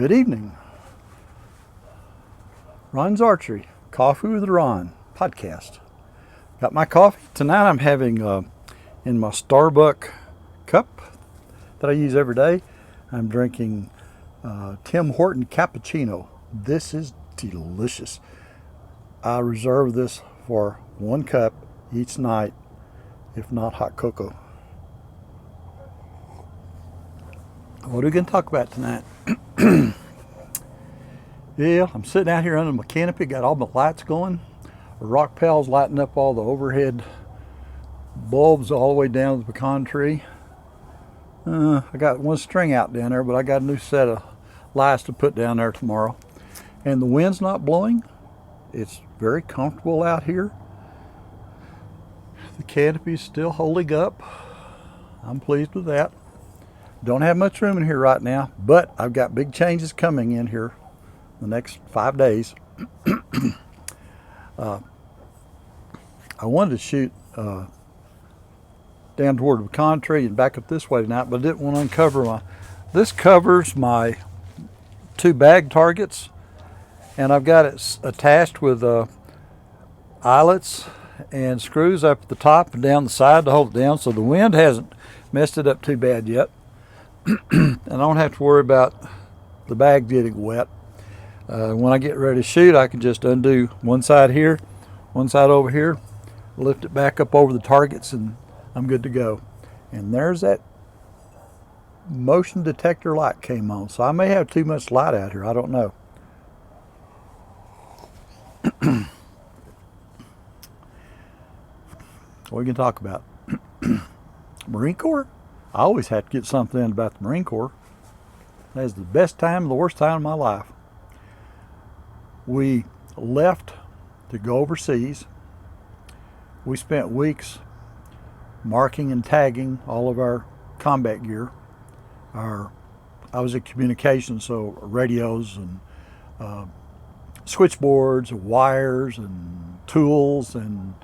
Good evening. Ron's Archery, Coffee with Ron podcast. Got my coffee. Tonight I'm having in my Starbucks cup that I use every day. I'm drinking Tim Horton Cappuccino. This is delicious. I reserve this for one cup each night, if not hot cocoa. What are we going to talk about tonight? Yeah, I'm sitting out here under my canopy, got all my lights going. A rock pal's lighting up all the overhead bulbs all the way down to the pecan tree. I got one string out down there, but I got a new set of lights to put down there tomorrow. And the wind's not blowing. It's very comfortable out here. The canopy's still holding up. I'm pleased with that. Don't have much room in here right now, but I've got big changes coming in here the next 5 days. I wanted to shoot down toward the pecan tree and back up this way tonight, but I didn't want to uncover this covers my 2 bag targets, and I've got it attached with eyelets and screws up at the top and down the side to hold it down, so the wind hasn't messed it up too bad yet. And I don't have to worry about the bag getting wet. When I get ready to shoot, I can just undo one side here, one side over here, lift it back up over the targets, and I'm good to go. And there's that motion detector light came on, so I may have too much light out here. I don't know. What are we going to talk about? Marine Corps? I always have to get something in about the Marine Corps. That's the best time and the worst time of my life. We left to go overseas. We spent weeks marking and tagging all of our combat gear. I was in communications, so radios and switchboards, wires and tools and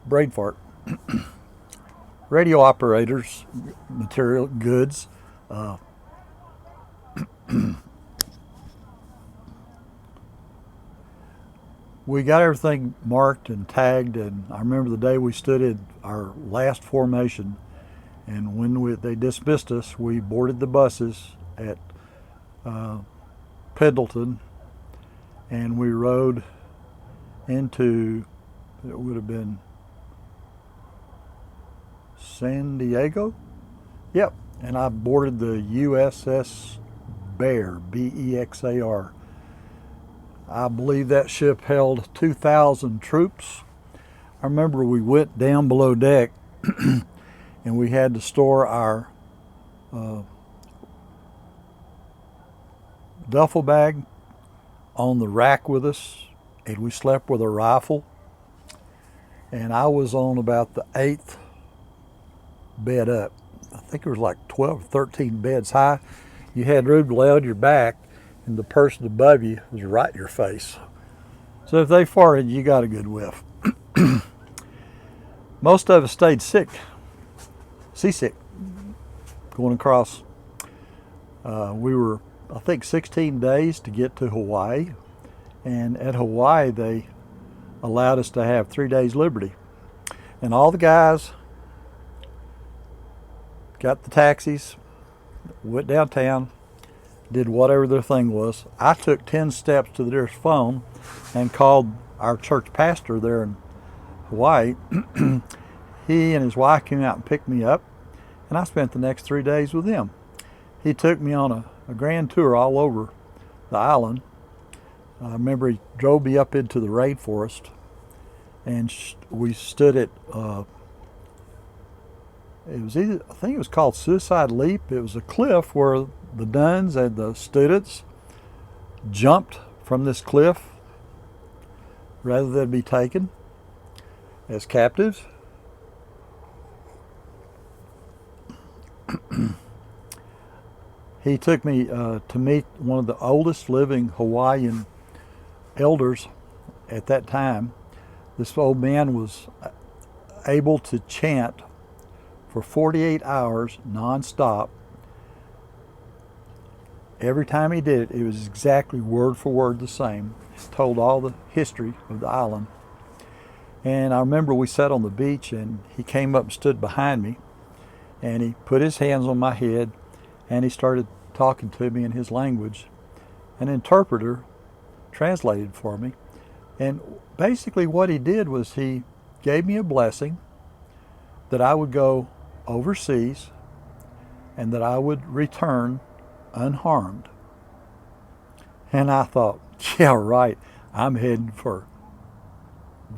braid fart. Radio operators, material, goods. We got everything marked and tagged, and I remember the day we stood in our last formation, and when they dismissed us, we boarded the buses at Pendleton, and we rode into, it would have been San Diego? Yep. And I boarded the USS Bear, B-E-X-A-R. I believe that ship held 2,000 troops. I remember we went down below deck and we had to store our duffel bag on the rack with us, and we slept with a rifle. And I was on about the 8th bed up. I think it was like 12 or 13 beds high. You had room to lay on your back, and the person above you was right in your face. So if they farted, you got a good whiff. Most of us stayed seasick, going across. We were, I think, 16 days to get to Hawaii, and at Hawaii they allowed us to have 3 days liberty. And all the guys got the taxis, went downtown, did whatever their thing was. I took 10 steps to the nearest phone and called our church pastor there in Hawaii. He and his wife came out and picked me up, and I spent the next 3 days with them. He took me on a grand tour all over the island. I remember he drove me up into the rainforest, and we stood at it was either, I think it was called Suicide Leap. It was a cliff where the nuns and the students jumped from this cliff rather than be taken as captives. He took me to meet one of the oldest living Hawaiian elders at that time. This old man was able to chant for 48 hours nonstop Every time he did it, it was exactly word for word the same. Told all the history of the island. And I remember we sat on the beach and he came up and stood behind me and he put his hands on my head and he started talking to me in his language. An interpreter translated for me. And basically what he did was he gave me a blessing that I would go overseas and that I would return unharmed. And I thought, yeah, right, I'm heading for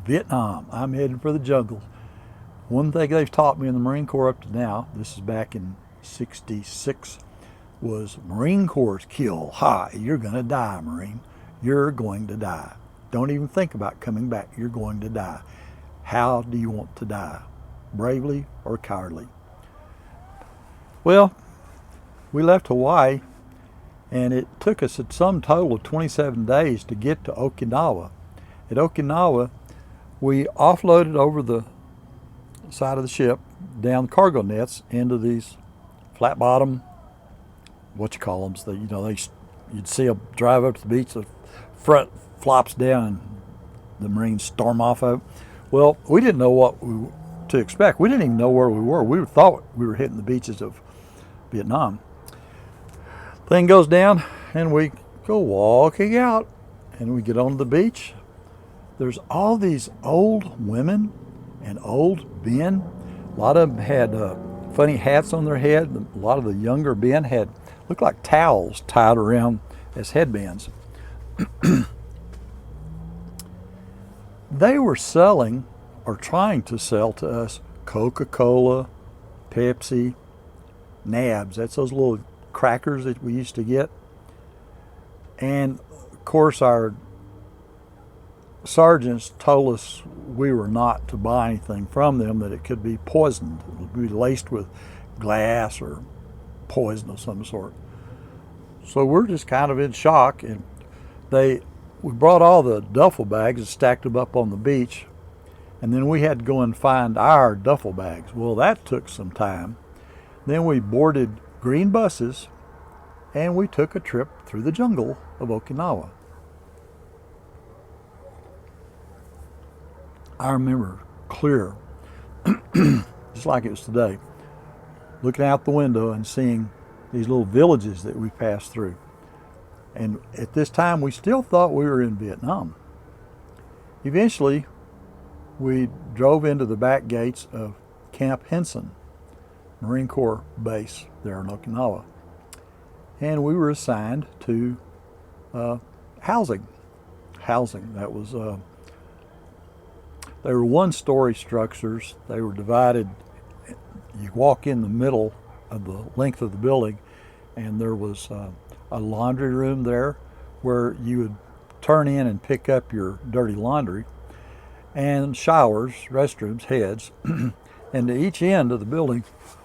Vietnam. I'm heading for the jungles. One thing they've taught me in the Marine Corps up to now, this is back in '66, was Marine Corps kill. Ha, you're going to die, Marine. You're going to die. Don't even think about coming back. You're going to die. How do you want to die? Bravely or cowardly? Well, we left Hawaii, and it took us a sum total of 27 days to get to Okinawa. At Okinawa, we offloaded over the side of the ship down cargo nets into these flat bottom, what you call them, so, you'd see them drive up to the beach, the front flops down, and the Marines storm off of it. Well, we didn't know to expect. We didn't even know where we were. We thought we were hitting the beaches of Vietnam. Thing goes down, and we go walking out, and we get onto the beach. There's all these old women and old men. A lot of them had funny hats on their head. A lot of the younger men looked like towels tied around as headbands. They were selling, or trying to sell to us, Coca Cola, Pepsi, nabs. That's those little crackers that we used to get. And of course our sergeants told us we were not to buy anything from them, that it could be poisoned. It would be laced with glass or poison of some sort. So we're just kind of in shock, and we brought all the duffel bags and stacked them up on the beach, and then we had to go and find our duffel bags. Well, that took some time. Then we boarded green buses and we took a trip through the jungle of Okinawa. I remember clear, just like it was today, looking out the window and seeing these little villages that we passed through. And at this time, we still thought we were in Vietnam. Eventually, we drove into the back gates of Camp Henson, Marine Corps base there in Okinawa. And we were assigned to housing. That was, they were one-story structures. They were divided. You walk in the middle of the length of the building, and there was a laundry room there where you would turn in and pick up your dirty laundry, and showers, restrooms, heads. And to each end of the building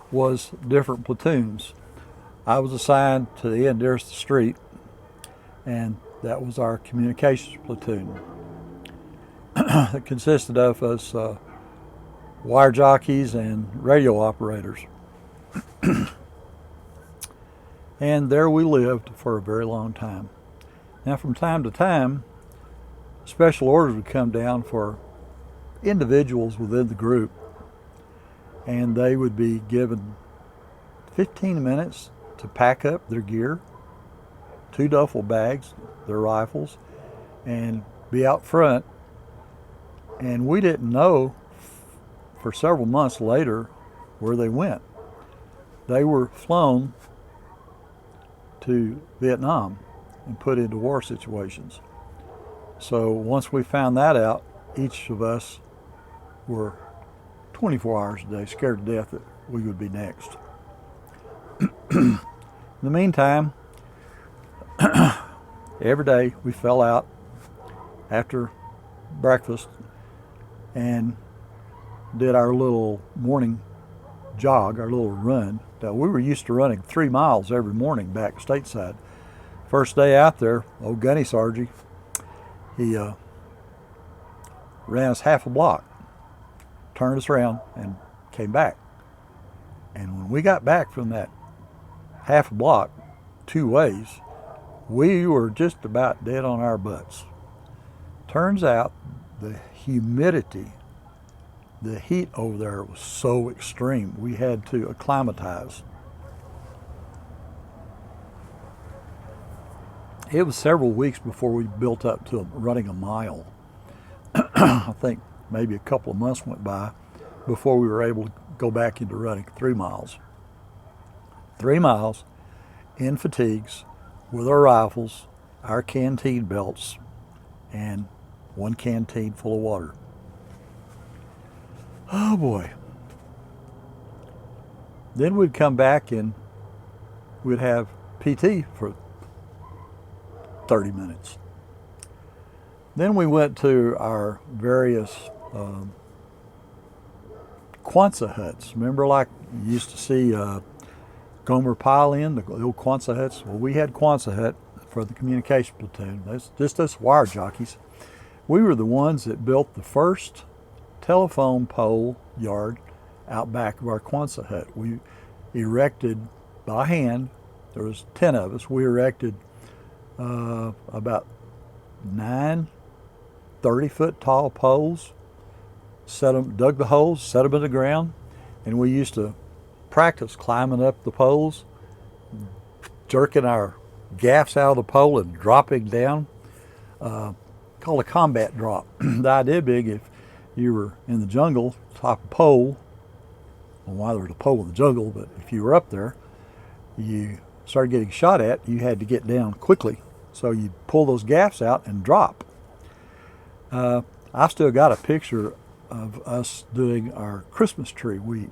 was different platoons. I was assigned to the end nearest the street, and that was our communications platoon. It consisted of us wire jockeys and radio operators. And there we lived for a very long time. Now, from time to time, special orders would come down for individuals within the group, and they would be given 15 minutes to pack up their gear, 2 duffel bags, their rifles, and be out front. And we didn't know for several months later where they went. They were flown to Vietnam and put into war situations. So once we found that out, each of us were 24 hours a day scared to death that we would be next. In the meantime, every day we fell out after breakfast and did our little morning jog, our little run. Now, we were used to running 3 miles every morning back stateside. First day out there, old Gunny Sargy, he ran us half a block, turned us around, and came back. And when we got back from that half a block 2 ways, We were just about dead on our butts. Turns out the humidity, the heat over there was so extreme, we had to acclimatize. It was several weeks before we built up to running a mile. I think maybe a couple of months went by before we were able to go back into running 3 miles. 3 miles in fatigues with our rifles, our canteen belts, and 1 canteen full of water. Oh boy. Then we'd come back and we'd have PT for 30 minutes. Then we went to our various Quonset huts. Remember, like you used to see Gomer Pyle in the old Quonset huts? Well, we had Quonset hut for the communication platoon. That's just us wire jockeys. We were the ones that built the first telephone pole yard out back of our Quonset hut. We erected by hand, there was 10 of us, we erected about 9 30-foot tall poles, set them, dug the holes, set them in the ground, and we used to practice climbing up the poles, jerking our gaffs out of the pole and dropping down, called a combat drop. The idea being, if you were in the jungle, top of a pole, well, why there was a pole in the jungle, but if you were up there, you started getting shot at, you had to get down quickly. So you'd pull those gaffs out and drop. I've still got a picture of us doing our Christmas tree. We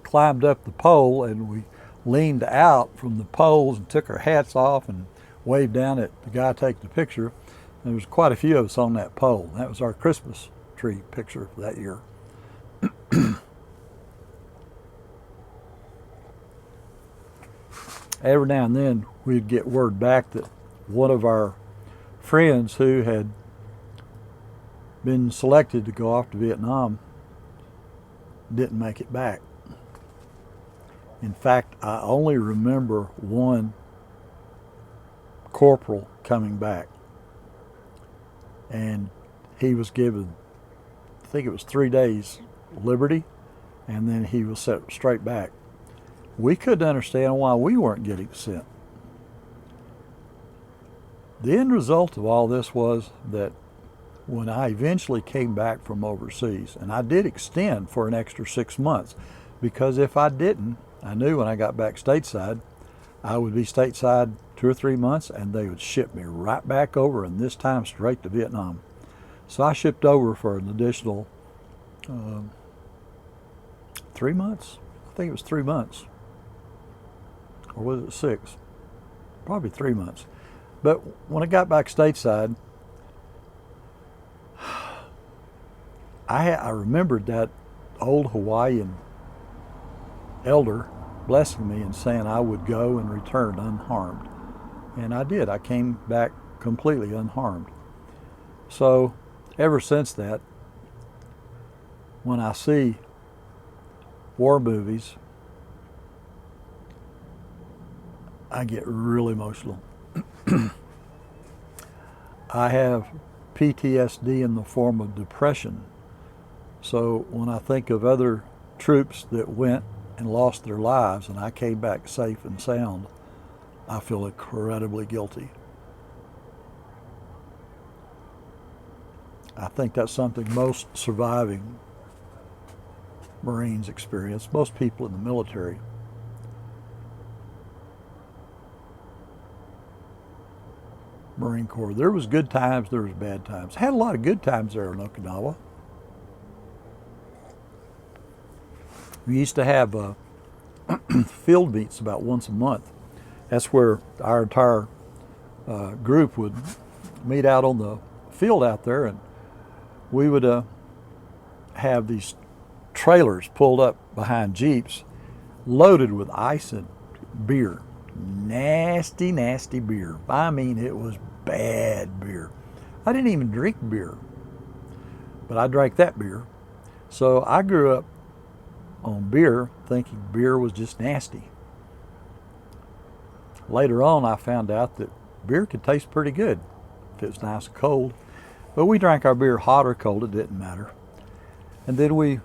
climbed up the pole and we leaned out from the poles and took our hats off and waved down at the guy taking the picture. There was quite a few of us on that pole. That was our Christmas tree picture for that year. Every now and then we'd get word back that one of our friends who had been selected to go off to Vietnam didn't make it back. In fact, I only remember one corporal coming back, and he was given, I think it was 3 days liberty, and then he was set straight back. We couldn't understand why we weren't getting sent. The end result of all this was that when I eventually came back from overseas, and I did extend for an extra 6 months, because if I didn't, I knew when I got back stateside, I would be stateside 2 or 3 months, and they would ship me right back over, and this time straight to Vietnam. So I shipped over for an additional 3 months. I think it was 3 months. Or was it 6? Probably 3 months. But when I got back stateside, I remembered that old Hawaiian elder blessing me and saying I would go and return unharmed. And I did. I came back completely unharmed. So ever since that, when I see war movies, I get really emotional. I have PTSD in the form of depression. So when I think of other troops that went and lost their lives and I came back safe and sound, I feel incredibly guilty. I think that's something most surviving Marines experience, most people in the military. Marine Corps. There was good times, there was bad times. Had a lot of good times there in Okinawa. We used to have field meets about once a month. That's where our entire group would meet out on the field out there, and we would have these trailers pulled up behind Jeeps loaded with ice and beer. Nasty, nasty beer. I mean, it was bad beer. I didn't even drink beer, but I drank that beer. So I grew up on beer thinking beer was just nasty. Later on, I found out that beer could taste pretty good if it was nice and cold. But we drank our beer hot or cold, it didn't matter. And then we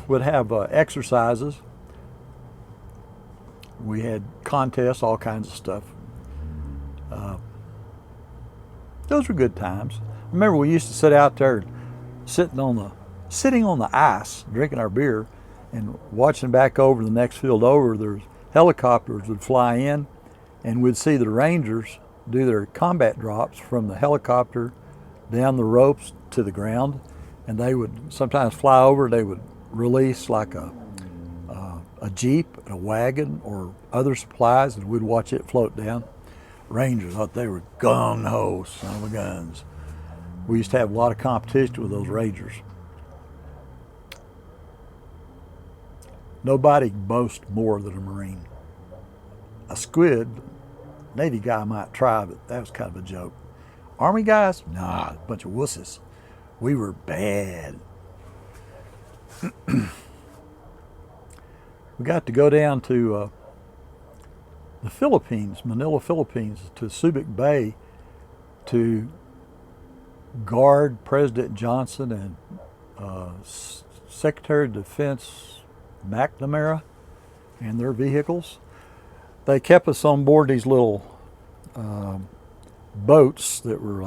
would have exercises. We had contests, all kinds of stuff. Those were good times. I remember we used to sit out there sitting on the ice, drinking our beer, and watching back over the next field over. There's helicopters would fly in, and we'd see the Rangers do their combat drops from the helicopter down the ropes to the ground, and they would sometimes fly over. They would release like a jeep, a wagon, or other supplies, and we'd watch it float down. Rangers thought they were gung-ho son of a guns. We used to have a lot of competition with those Rangers. Nobody boasts more than a Marine. A squid, Navy guy might try, but that was kind of a joke. Army guys, nah, a bunch of wusses. We were bad. We got to go down to the Philippines, Manila, Philippines, to Subic Bay to guard President Johnson and Secretary of Defense McNamara and their vehicles. They kept us on board these little boats that were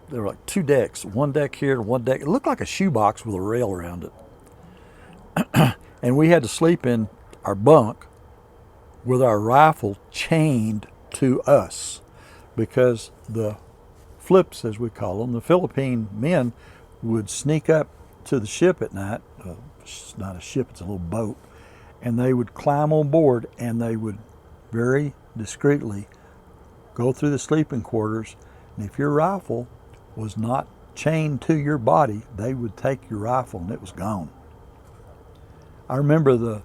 like two decks, one deck here and one deck. It looked like a shoebox with a rail around it. And we had to sleep in our bunk with our rifle chained to us, because the flips, as we call them, the Philippine men would sneak up to the ship at night. It's not a ship, it's a little boat. And they would climb on board, and they would very discreetly go through the sleeping quarters. And if your rifle was not chained to your body, they would take your rifle and it was gone. I remember the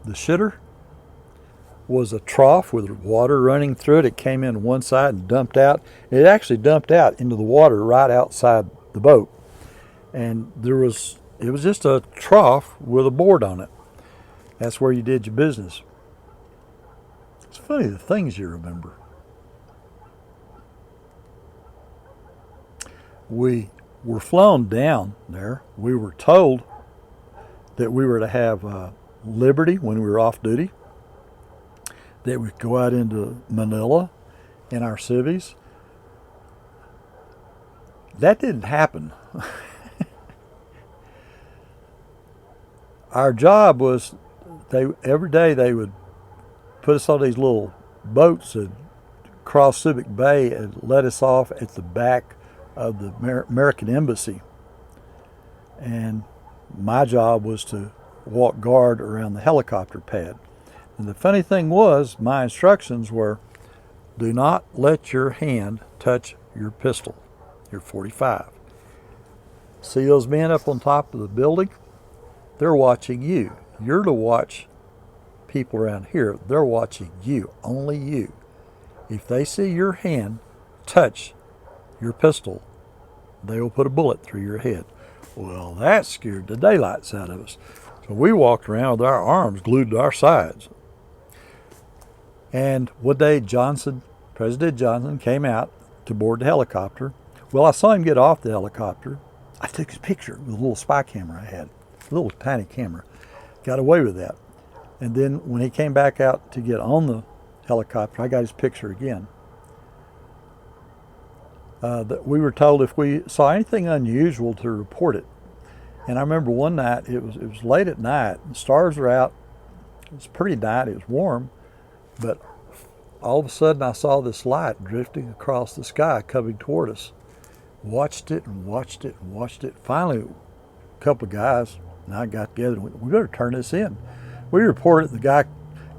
shitter was a trough with water running through it. It came in one side and dumped out. It actually dumped out into the water right outside the boat. And it was just a trough with a board on it. That's where you did your business. It's funny the things you remember. We were flown down there. We were told that we were to have liberty when we were off duty, that we'd go out into Manila in our civvies. That didn't happen. Our job was, every day they would put us on these little boats and cross Subic Bay and let us off at the back of the American Embassy. And my job was to walk guard around the helicopter pad. And the funny thing was, my instructions were, do not let your hand touch your pistol, your .45. See those men up on top of the building? They're watching you. You're to watch people around here. They're watching you, only you. If they see your hand touch your pistol, they will put a bullet through your head. Well, that scared the daylights out of us. So we walked around with our arms glued to our sides. And one day President Johnson came out to board the helicopter. Well, I saw him get off the helicopter. I took his picture with a little spy camera I had, a little tiny camera. Got away with that. And then when he came back out to get on the helicopter, I got his picture again. That we were told if we saw anything unusual to report it. And I remember one night, it was late at night, the stars were out, it was pretty night, it was warm, but all of a sudden I saw this light drifting across the sky coming toward us. Watched it and watched it and watched it. Finally, a couple of guys and I got together and we better turn this in. We reported, the guy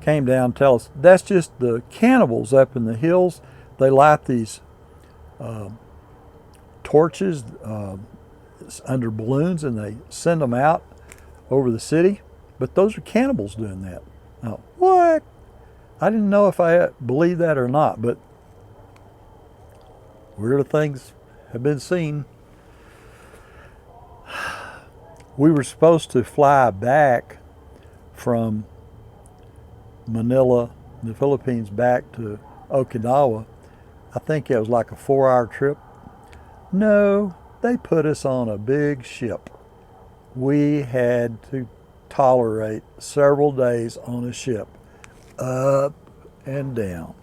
came down and tell us, that's just the cannibals up in the hills. They light these torches under balloons and they send them out over the city. But those are cannibals doing that. Now, what? I didn't know if I believed that or not, but weird things have been seen. We were supposed to fly back from Manila the Philippines back to Okinawa. I think it was like a 4-hour trip. No, they put us on a big ship. We had to tolerate several days on a ship, up and down,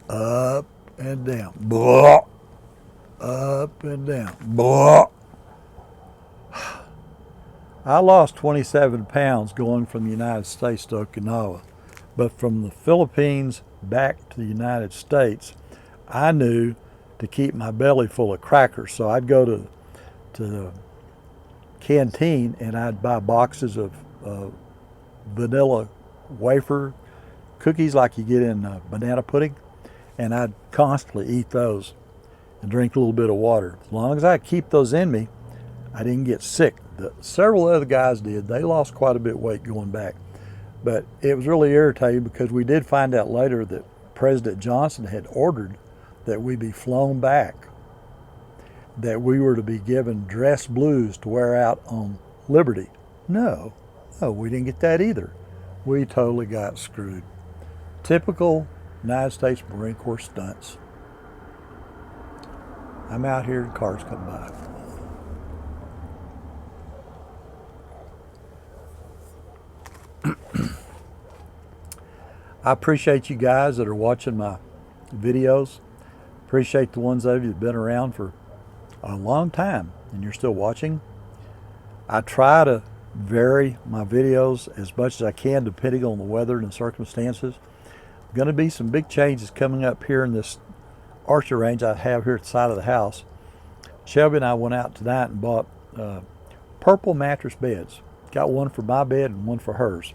up and down, blah, up and down, blah. I lost 27 pounds going from the United States to Okinawa, but from the Philippines back to the United States, I knew to keep my belly full of crackers. So I'd go to the canteen and I'd buy boxes of vanilla wafer cookies like you get in banana pudding, and I'd constantly eat those and drink a little bit of water. As long as I keep those in me, I didn't get sick. Several other guys did. They lost quite a bit of weight going back. But it was really irritating because we did find out later that President Johnson had ordered that we be flown back, that we were to be given dress blues to wear out on Liberty. No, we didn't get that either. We totally got screwed. Typical United States Marine Corps stunts. I'm out here and cars come by. I appreciate you guys that are watching my videos. Appreciate the ones of you that have been around for a long time and you're still watching. I try to vary my videos as much as I can depending on the weather and the circumstances. Going to be some big changes coming up here in this archery range I have here at the side of the house. Shelby and I went out tonight and bought purple mattress beds. Got one for my bed and one for hers.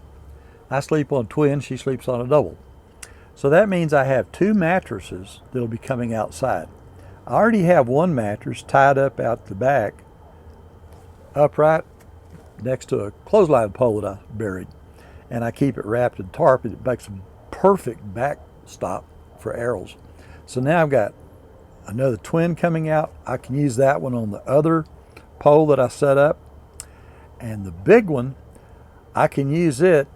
I sleep on a twin, she sleeps on a double. So that means I have 2 mattresses that'll be coming outside. I already have one mattress tied up out the back, upright next to a clothesline pole that I buried. And I keep it wrapped in tarp, and it makes a perfect backstop for arrows. So now I've got another twin coming out. I can use that one on the other pole that I set up. And the big one, I can use it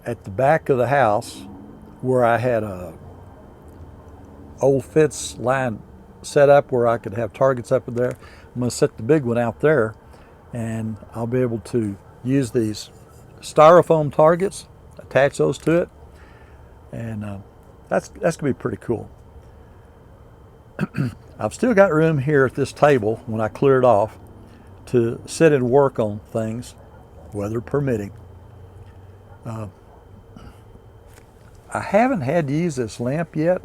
at the back of the house where I had a old fence line set up where I could have targets up in there. I'm going to set the big one out there, and I'll be able to use these styrofoam targets, attach those to it, and that's going to be pretty cool. I've still got room here at this table when I clear it off to sit and work on things, weather permitting. I haven't had to use this lamp yet.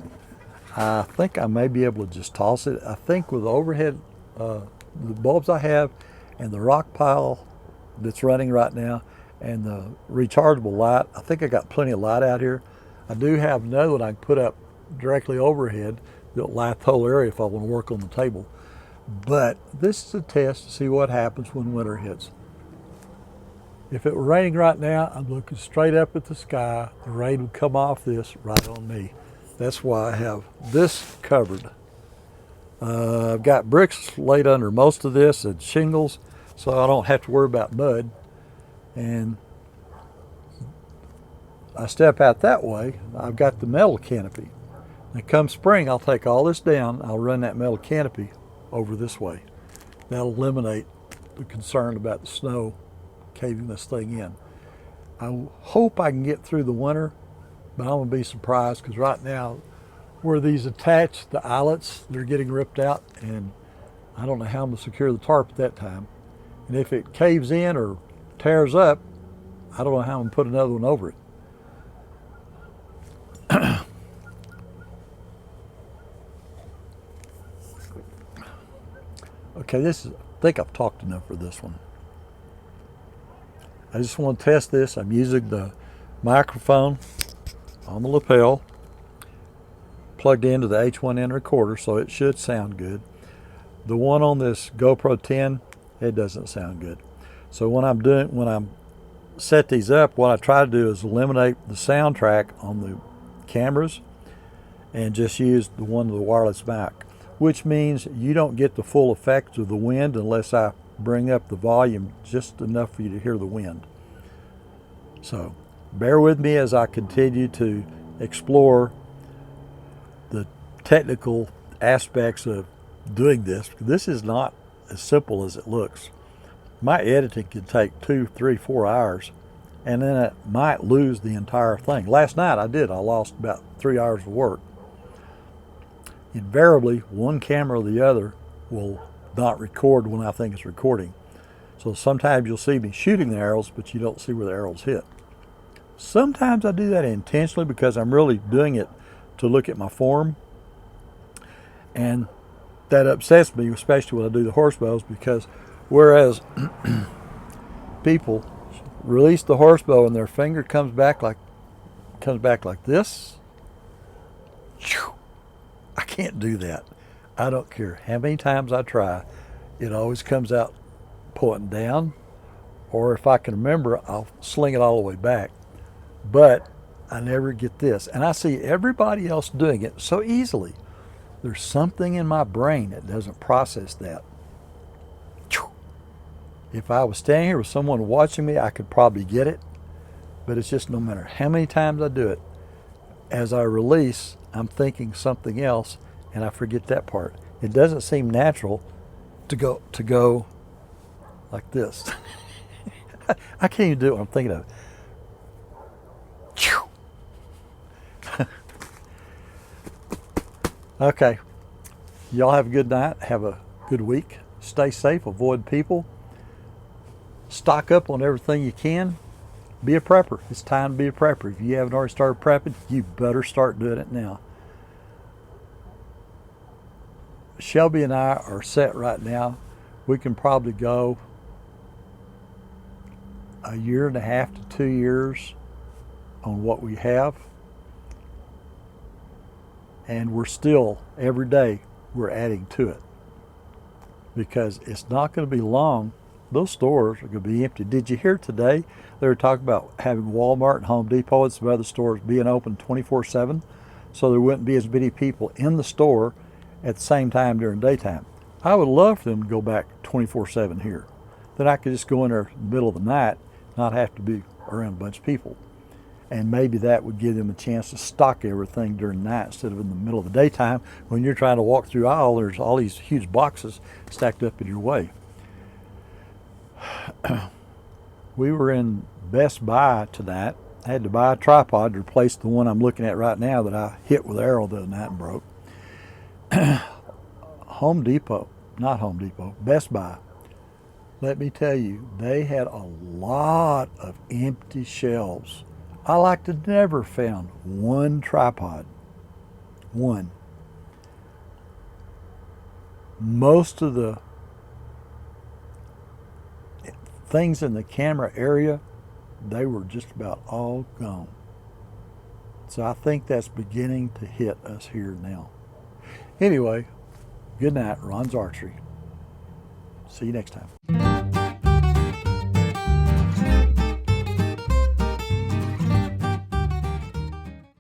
I think I may be able to just toss it. I think with the overhead, the bulbs I have and the rock pile that's running right now and the rechargeable light, I think I got plenty of light out here. I do have another one I can put up directly overhead that'll light the whole area if I want to work on the table. But this is a test to see what happens when winter hits. If it were raining right now, I'm looking straight up at the sky. The rain would come off this right on me. That's why I have this covered. I've got bricks laid under most of this and shingles, so I don't have to worry about mud. And I step out that way, I've got the metal canopy. And come spring, I'll take all this down, I'll run that metal canopy over this way. That'll eliminate the concern about the snow caving this thing in. I hope I can get through the winter, but I'm going to be surprised because right now where these attach, the eyelets, they're getting ripped out, and I don't know how I'm going to secure the tarp at that time. And if it caves in or tears up, I don't know how I'm going to put another one over it. Okay, I think I've talked enough for this one. I just want to test this. I'm using the microphone on the lapel plugged into the H1N recorder, so it should sound good. The one on this GoPro 10, it doesn't sound good. So when I'm set these up, what I try to do is eliminate the soundtrack on the cameras and just use the one with the wireless mic, which means you don't get the full effect of the wind unless I bring up the volume just enough for you to hear the wind. So bear with me as I continue to explore the technical aspects of doing this. This is not as simple as it looks. My editing can take 2, 3, 4 hours, and then it might lose the entire thing. Last night I lost about 3 hours of work. Invariably, one camera or the other will not record when I think it's recording. So sometimes you'll see me shooting the arrows, but you don't see where the arrows hit. Sometimes I do that intentionally because I'm really doing it to look at my form. And that upsets me, especially when I do the horse bows, because whereas people release the horse bow and their finger comes back like this, I can't do that. I don't care how many times I try. It always comes out pointing down, or if I can remember, I'll sling it all the way back. But I never get this. And I see everybody else doing it so easily. There's something in my brain that doesn't process that. If I was standing here with someone watching me, I could probably get it. But it's just no matter how many times I do it, as I release, I'm thinking something else, and I forget that part. It doesn't seem natural to go like this. I can't even do what I'm thinking of. Okay, y'all have a good night. Have a good week. Stay safe. Avoid people. Stock up on everything you can. Be a prepper. It's time to be a prepper. If you haven't already started prepping, you better start doing it now. Shelby and I are set right now. We can probably go a 1.5 to 2 years on what we have. And we're still, every day, we're adding to it. Because it's not going to be long. Those stores are going to be empty. Did you hear today they were talking about having Walmart and Home Depot and some other stores being open 24/7, so there wouldn't be as many people in the store at the same time during daytime? I would love for them to go back 24/7 here. Then I could just go in there in the middle of the night, not have to be around a bunch of people. And maybe that would give them a chance to stock everything during the night instead of in the middle of the daytime when you're trying to walk through aisle. There's all these huge boxes stacked up in your way. We were in Best Buy tonight. I had to buy a tripod to replace the one I'm looking at right now that I hit with an arrow the other night and broke. Best Buy. Let me tell you, they had a lot of empty shelves. I like to never found one tripod. One. Most of the things in the camera area, they were just about all gone. So I think that's beginning to hit us here now. Anyway, good night. Ron's Archery. See you next time.